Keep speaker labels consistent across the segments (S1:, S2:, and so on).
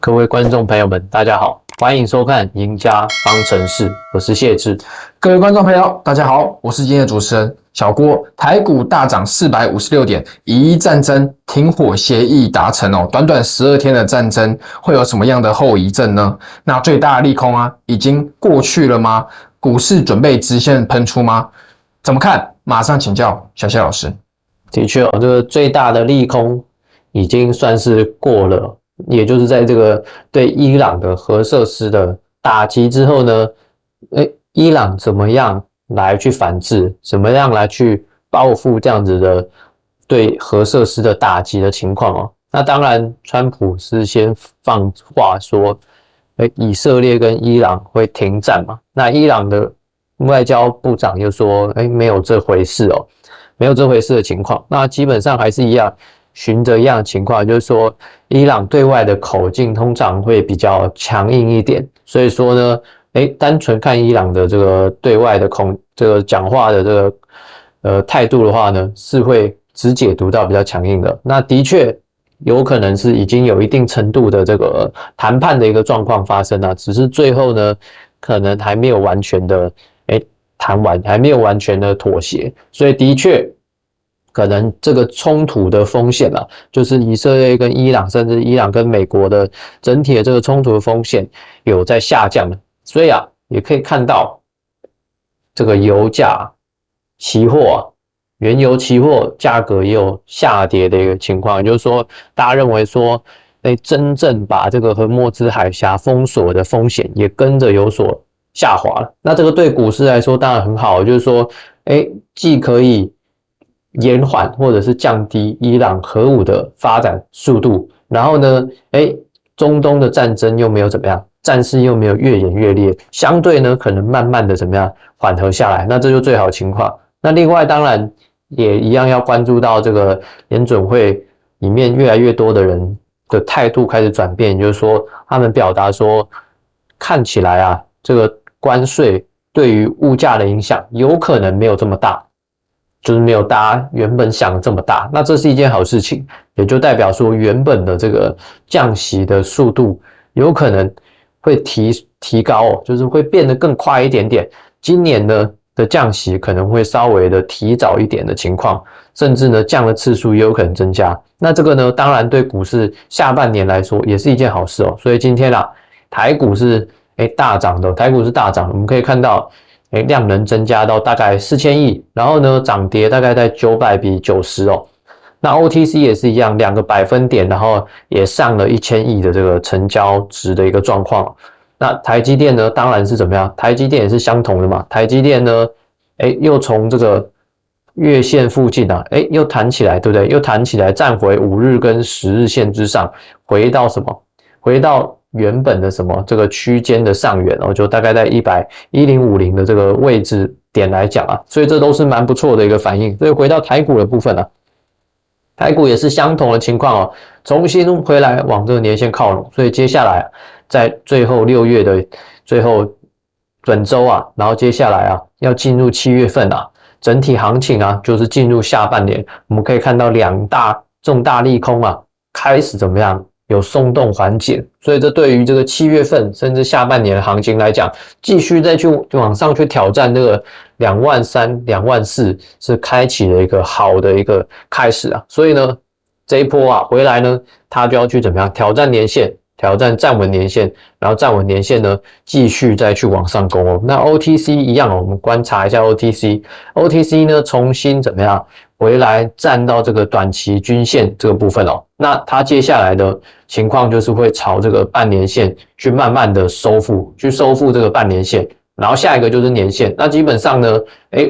S1: 各位观众朋友们，大家好，欢迎收看《赢家方程式》，我是谢志。
S2: 各位观众朋友，大家好，我是今天的主持人小郭。台股大涨456点，以伊战争停火协议达成哦。短短12天的战争会有什么样的后遗症呢？那最大的利空啊，已经过去了吗？股市准备直线喷出吗？怎么看？马上请教小谢老师。
S1: 的确哦，这个最大的利空已经算是过了，也就是在这个对伊朗的核设施的打击之后呢，伊朗怎么样来去反制，怎么样来去报复这样子的对核设施的打击的情况哦。那当然，川普是先放话说，以色列跟伊朗会停战嘛。那伊朗的外交部长又说，没有这回事哦，没有这回事的情况。那基本上还是一样，循着一样的情况，就是说，伊朗对外的口径通常会比较强硬一点，所以说呢，单纯看伊朗的这个对外的这个讲话的这个态度的话呢，是会只解读到比较强硬的。那的确有可能是已经有一定程度的这个谈判的一个状况发生啊，只是最后呢，可能还没有完全的谈完，还没有完全的妥协，所以的确可能这个冲突的风险啊，就是以色列跟伊朗，甚至伊朗跟美国的整体的这个冲突的风险有在下降，所以啊，也可以看到这个油价期货啊，原油期货价格也有下跌的一个情况，也就是说，大家认为说，真正把这个荷默兹海峡封锁的风险也跟着有所下滑了。那这个对股市来说当然很好，就是说，既可以延缓或者是降低伊朗核武的发展速度，然后呢，中东的战争又没有怎么样，战事又没有越演越烈，相对呢可能慢慢的怎么样缓和下来，那这就最好的情况。那另外当然也一样要关注到这个联准会里面越来越多的人的态度开始转变，也就是说他们表达说，看起来啊这个关税对于物价的影响有可能没有这么大，就是没有大家原本想的这么大，那这是一件好事情，也就代表说原本的这个降息的速度有可能会提高哦，就是会变得更快一点点。今年呢的降息可能会稍微的提早一点的情况，甚至呢降的次数也有可能增加。那这个呢，当然对股市下半年来说也是一件好事哦。所以今天啦，台股是大涨的，台股是大涨，我们可以看到。量能增加到大概4000亿，然后呢，涨跌大概在900比90哦。那 OTC 也是一样，2个百分点，然后也上了1000亿的这个成交值的一个状况。那台积电呢，当然是怎么样？台积电也是相同的嘛。台积电呢，又从这个月线附近啊，又弹起来，对不对？又弹起来，站回5日跟10日线之上，回到什么？回到原本的什么这个区间的上缘哦，就大概在1050的这个位置点来讲啊，所以这都是蛮不错的一个反应。所以回到台股的部分啊，台股也是相同的情况哦，重新回来往这个年线靠拢。所以接下来在最后6月的最后本周啊，然后接下来啊要进入7月份啊，整体行情啊就是进入下半年，我们可以看到2大重大利空啊开始怎么样？有松动缓解，所以这对于这个7月份甚至下半年的行情来讲，继续再去往上去挑战这个23000、24000，是开启了一个好的一个开始啊。所以呢，这一波啊回来呢，它就要去怎么样挑战年线，挑战站稳年线，然后站稳年线呢，继续再去往上攻哦。那 OTC 一样哦，我们观察一下 OTC 呢重新怎么样？回来站到这个短期均线这个部分哦，那它接下来的情况就是会朝这个半年线去慢慢的收复这个半年线，然后下一个就是年线。那基本上呢，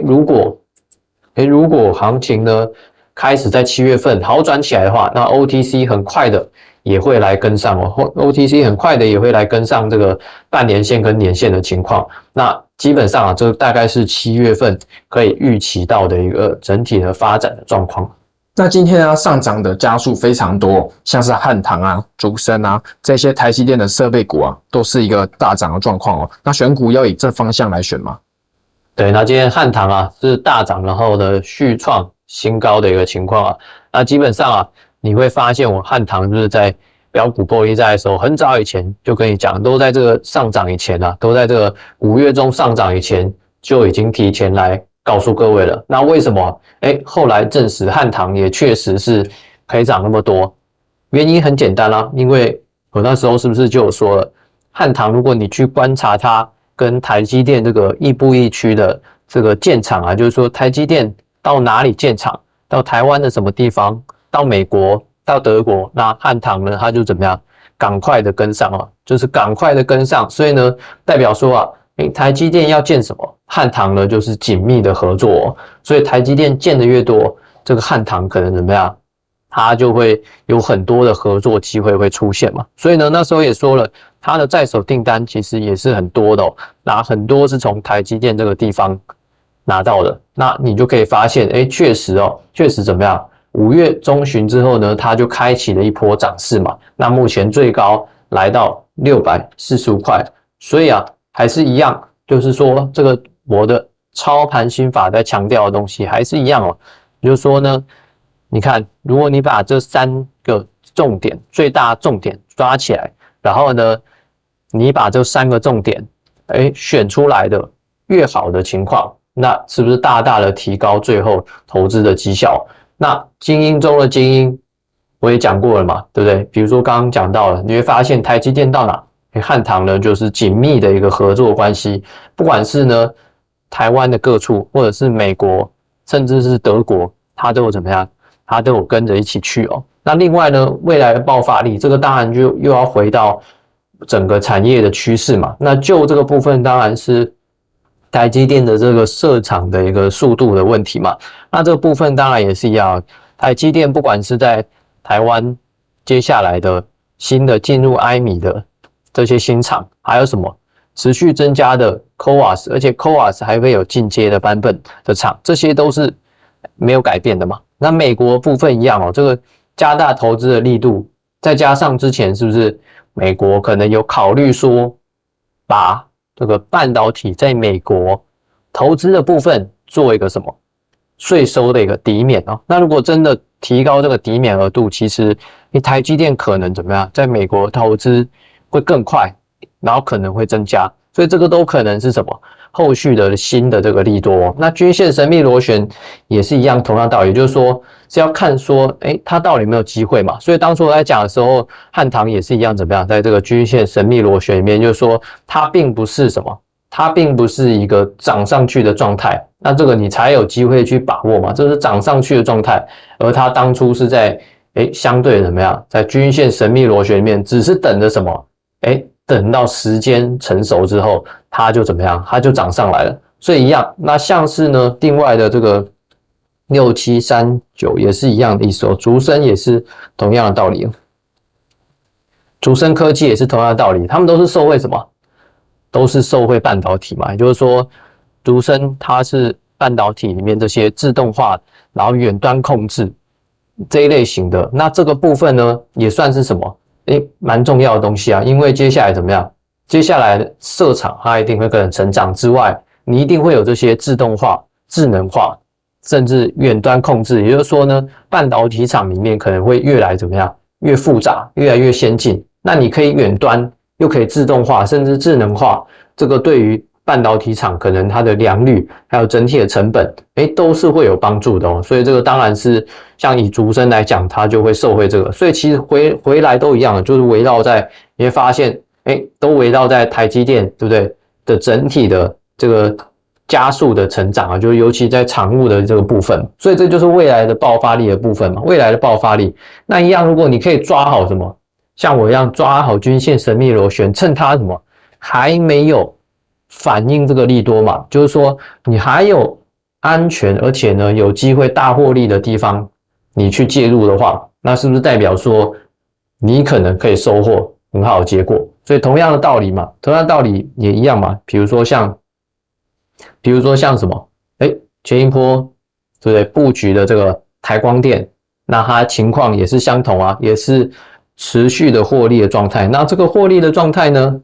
S1: 如果行情呢开始在7月份好转起来的话，那 OTC 很快的也会来跟上哦 ，OTC 很快的也会来跟上这个半年线跟年线的情况。那基本上啊，这大概是7月份可以预期到的一个整体的发展的状况。
S2: 那今天啊，上涨的家数非常多，像是汉唐啊、竹升啊这些台积电的设备股啊，都是一个大涨的状况哦。那选股要以这方向来选吗？
S1: 对，那今天汉唐啊是大涨，然后呢续创新高的一个情况啊。那基本上啊，你会发现我汉唐就是在标股获利债的时候，很早以前就跟你讲，都在这个上涨以前啊，都在这个5月中上涨以前就已经提前来告诉各位了。那为什么？后来证实汉唐也确实是可以涨那么多，原因很简单啦，因为我那时候是不是就有说了，汉唐如果你去观察它跟台积电这个亦步亦趋的这个建厂啊，就是说台积电到哪里建厂，到台湾的什么地方，到美国，到德国，那汉唐呢，它就怎么样，赶快的跟上啊，就是赶快的跟上，所以呢，代表说啊，台积电要建什么，汉唐呢就是紧密的合作哦，所以台积电建的越多，这个汉唐可能怎么样，它就会有很多的合作机会会出现嘛，所以呢，那时候也说了，它的在手订单其实也是很多的哦，那很多是从台积电这个地方拿到的，那你就可以发现，确实怎么样？5月中旬之后呢，它就开启了一波涨势嘛。那目前最高来到645块，所以啊，还是一样，就是说这个我的操盘心法在强调的东西还是一样哦。就是说呢，你看，如果你把这3个重点、最大重点抓起来，然后呢，你把这3个重点，选出来的越好的情况，那是不是大大的提高最后投资的绩效？那精英中的精英，我也讲过了嘛，对不对？比如说刚刚讲到了，你会发现台积电到哪，汉唐呢就是紧密的一个合作关系，不管是呢台湾的各处，或者是美国，甚至是德国，它都有怎么样？它都有跟着一起去哦。那另外呢，未来的爆发力，这个当然就又要回到整个产业的趋势嘛。那就这个部分，当然是台积电的这个设厂的一个速度的问题嘛，那这个部分当然也是一样，台积电不管是在台湾接下来的新的进入埃米的这些新厂，还有什么持续增加的 CoWoS， 而且 CoWoS 还会有进阶的版本的厂，这些都是没有改变的嘛。那美国部分一样哦，这个加大投资的力度，再加上之前是不是美国可能有考虑说把这个半导体在美国投资的部分做一个什么税收的一个抵免哦。那如果真的提高这个抵免额度，其实你台积电可能怎么样，在美国投资会更快，然后可能会增加，所以这个都可能是什么后续的新的这个利多哦。那均线神秘螺旋也是一样，同样道理，就是说是要看说，它到底有没有机会嘛？所以当初我在讲的时候，汉唐也是一样，怎么样，在这个均线神秘螺旋里面，就是说它并不是什么，它并不是一个涨上去的状态，那这个你才有机会去把握嘛，这是涨上去的状态，而它当初是在相对怎么样，在均线神秘螺旋里面，只是等着什么，等到时间成熟之后，它就怎么样，它就涨上来了。所以一样，那像是呢，另外的这个6739也是一样的意思哦，竹升也是同样的道理，竹升科技也是同样的道理，他们都是受惠什么？都是受惠半导体嘛，也就是说，竹升它是半导体里面这些自动化，然后远端控制这一类型的，那这个部分呢，也算是什么？蛮重要的东西啊，因为接下来怎么样？接下来设厂它一定会跟着成长之外，你一定会有这些自动化、智能化，甚至远端控制。也就是说呢，半导体厂里面可能会越来怎么样？越复杂，越来越先进。那你可以远端，又可以自动化，甚至智能化，这个对于半导体厂可能它的良率还有整体的成本，都是会有帮助的哦。所以这个当然是像以竹升来讲，它就会受惠这个。所以其实回来都一样的，就是围绕在你会发现，都围绕在台积电，对不对？的整体的这个加速的成长啊，就是尤其在产物的这个部分。所以这就是未来的爆发力的部分嘛。未来的爆发力，那一样，如果你可以抓好什么，像我一样抓好均线神秘螺旋，趁它什么还没有反映这个利多嘛，就是说你还有安全，而且呢有机会大获利的地方，你去介入的话，那是不是代表说你可能可以收获很好的结果？所以同样的道理嘛，同样的道理也一样嘛。比如说像什么，前一波对不对布局的这个台光电，那它情况也是相同啊，也是持续的获利的状态。那这个获利的状态呢，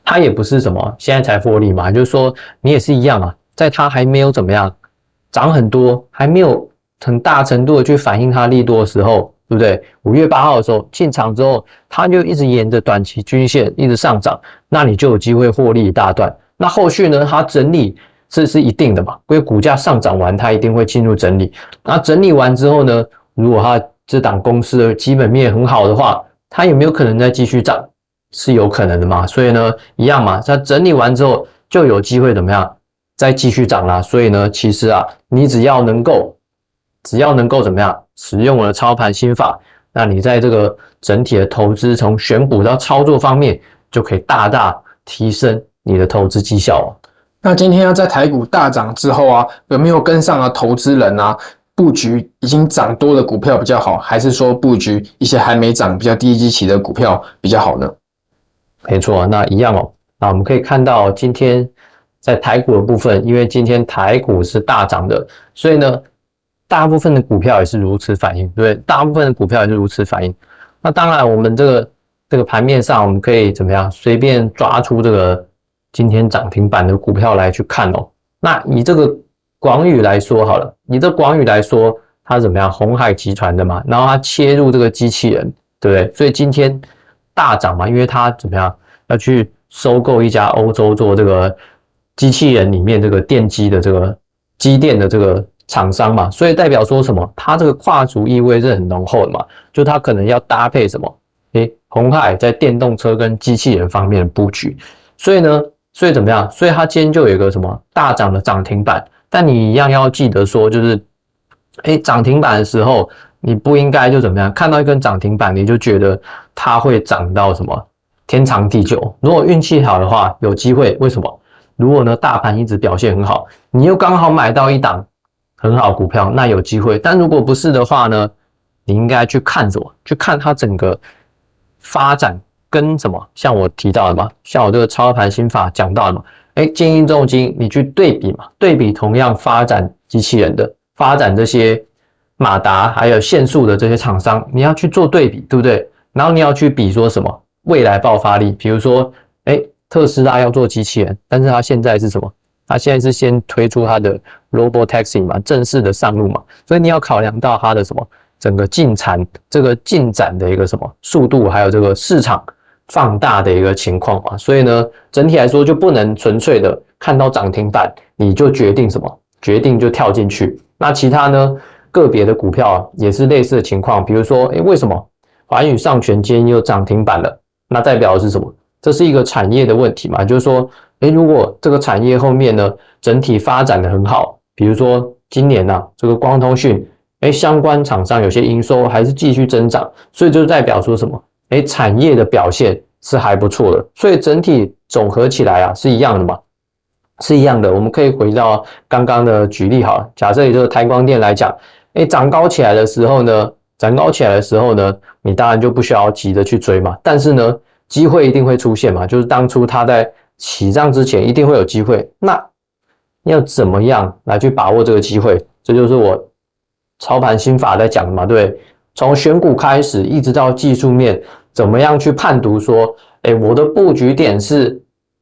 S1: 它也不是什么现在才获利嘛，就是说你也是一样啊，在它还没有怎么样涨很多，还没有很大程度的去反映它利多的时候，对不对？5月8号的时候进场之后，它就一直沿着短期均线一直上涨，那你就有机会获利一大段。那后续呢，它整理这是一定的嘛，因为股价上涨完，它一定会进入整理。那整理完之后呢，如果它这档公司的基本面很好的话，它有没有可能再继续涨？是有可能的嘛。所以呢，一样嘛，它整理完之后就有机会怎么样？再继续涨啦。所以呢，其实啊，你只要能够怎么样使用我的操盘心法，那你在这个整体的投资从选股到操作方面，就可以大大提升你的投资绩效哦。
S2: 那今天在台股大涨之后啊，有没有跟上投资人啊布局已经涨多的股票比较好，还是说布局一些还没涨比较低基期的股票比较好呢？
S1: 没错，那一样哦。那我们可以看到今天在台股的部分，因为今天台股是大涨的，所以呢，大部分的股票也是如此反应，对不对？大部分的股票也是如此反应。那当然，我们这个盘面上，我们可以怎么样？随便抓出这个今天涨停板的股票来去看哦。那以这个广宇来说好了，以这广宇来说，它怎么样？鸿海集团的嘛，然后它切入这个机器人，对不对？所以今天大涨嘛，因为它怎么样？要去收购一家欧洲做这个机器人里面这个电机的这个机电的这个厂商嘛，所以代表说什么？它这个跨足意味是很浓厚的嘛，就它可能要搭配什么？鸿海在电动车跟机器人方面的布局，所以怎么样？所以它今天就有一个什么大涨的涨停板，但你一样要记得说，就是涨停板的时候，你不应该就怎么样？看到一根涨停板，你就觉得它会涨到什么天长地久？如果运气好的话，有机会。为什么？如果呢大盘一直表现很好，你又刚好买到一档很好股票，那有机会。但如果不是的话呢，你应该去看什么？去看它整个发展跟什么？像我提到的嘛，像我这个操盘心法讲到的嘛，精英重金，你去对比嘛，对比同样发展机器人的，发展这些马达还有线束的这些厂商，你要去做对比，对不对？然后你要去比说什么未来爆发力，比如说，特斯拉要做机器人，但是它现在是什么？它现在是先推出它的 Robotaxi 嘛，正式的上路嘛，所以你要考量到它的什么整个进展的一个什么速度，还有这个市场放大的一个情况嘛。所以呢，整体来说就不能纯粹的看到涨停板你就决定什么，决定就跳进去。那其他呢，个别的股票也是类似的情况，比如说，为什么环宇上权今天又涨停板了？那代表的是什么？这是一个产业的问题嘛，就是说，如果这个产业后面呢，整体发展的很好，比如说今年这个光通讯，相关厂商有些营收还是继续增长，所以就代表说什么？产业的表现是还不错的，所以整体总合起来是一样的嘛，是一样的。我们可以回到刚刚的举例好了，假设以这个台光电来讲，涨高起来的时候呢，你当然就不需要急着去追嘛，但是呢，机会一定会出现嘛，就是当初它在起涨之前一定会有机会，那要怎么样来去把握这个机会？这就是我操盘心法在讲的嘛，对不对？从选股开始一直到技术面，怎么样去判读说，我的布局点是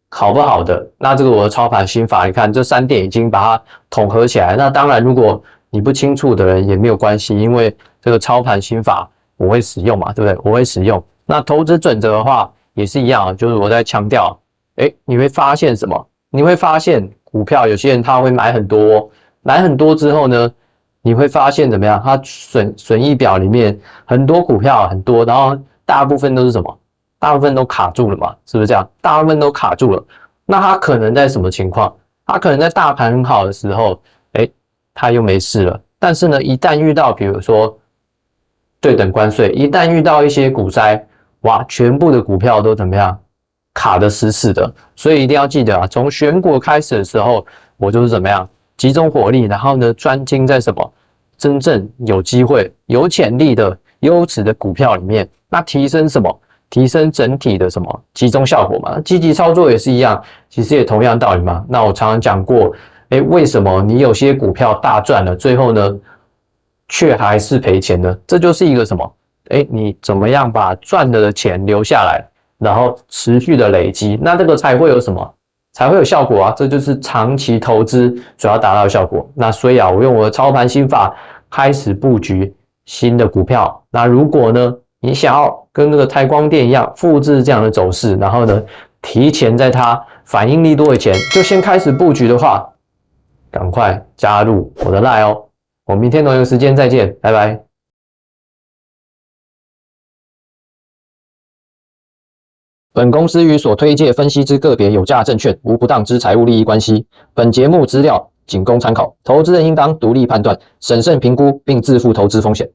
S1: 好不好的？那这个我的操盘心法，你看这3点已经把它统合起来。那当然，如果你不清楚的人也没有关系，因为这个操盘心法我会使用嘛，对不对？我会使用。那投资准则的话也是一样，就是我在强调，你会发现什么？你会发现股票有些人他会买很多，买很多之后呢，你会发现怎么样？它损益表里面很多股票很多，然后大部分都是什么？大部分都卡住了嘛，是不是这样？大部分都卡住了，那它可能在什么情况？它可能在大盘很好的时候，它又没事了。但是呢，一旦遇到比如说对等关税，一旦遇到一些股灾，哇，全部的股票都怎么样？卡得死死的。所以一定要记得从选股开始的时候，我就是怎么样？集中火力，然后呢，专精在什么？真正有机会、有潜力的优质的股票里面，那提升什么？提升整体的什么集中效果嘛？积极操作也是一样，其实也同样道理嘛。那我常常讲过，为什么你有些股票大赚了，最后呢，却还是赔钱呢？这就是一个什么？你怎么样把赚的钱留下来，然后持续的累积，那这个才会有什么？才会有效果啊！这就是长期投资所要达到的效果。那所以我用我的操盘心法开始布局新的股票。那如果呢，你想要跟这个台光电一样复制这样的走势，然后呢，提前在它反应利多以前就先开始布局的话，赶快加入我的 LINE 哦。我们明天同一个时间再见，拜拜。本公司与所推介分析之个别有价证券无不当之财务利益关系。本节目资料仅供参考，投资人应当独立判断、审慎评估并自负投资风险。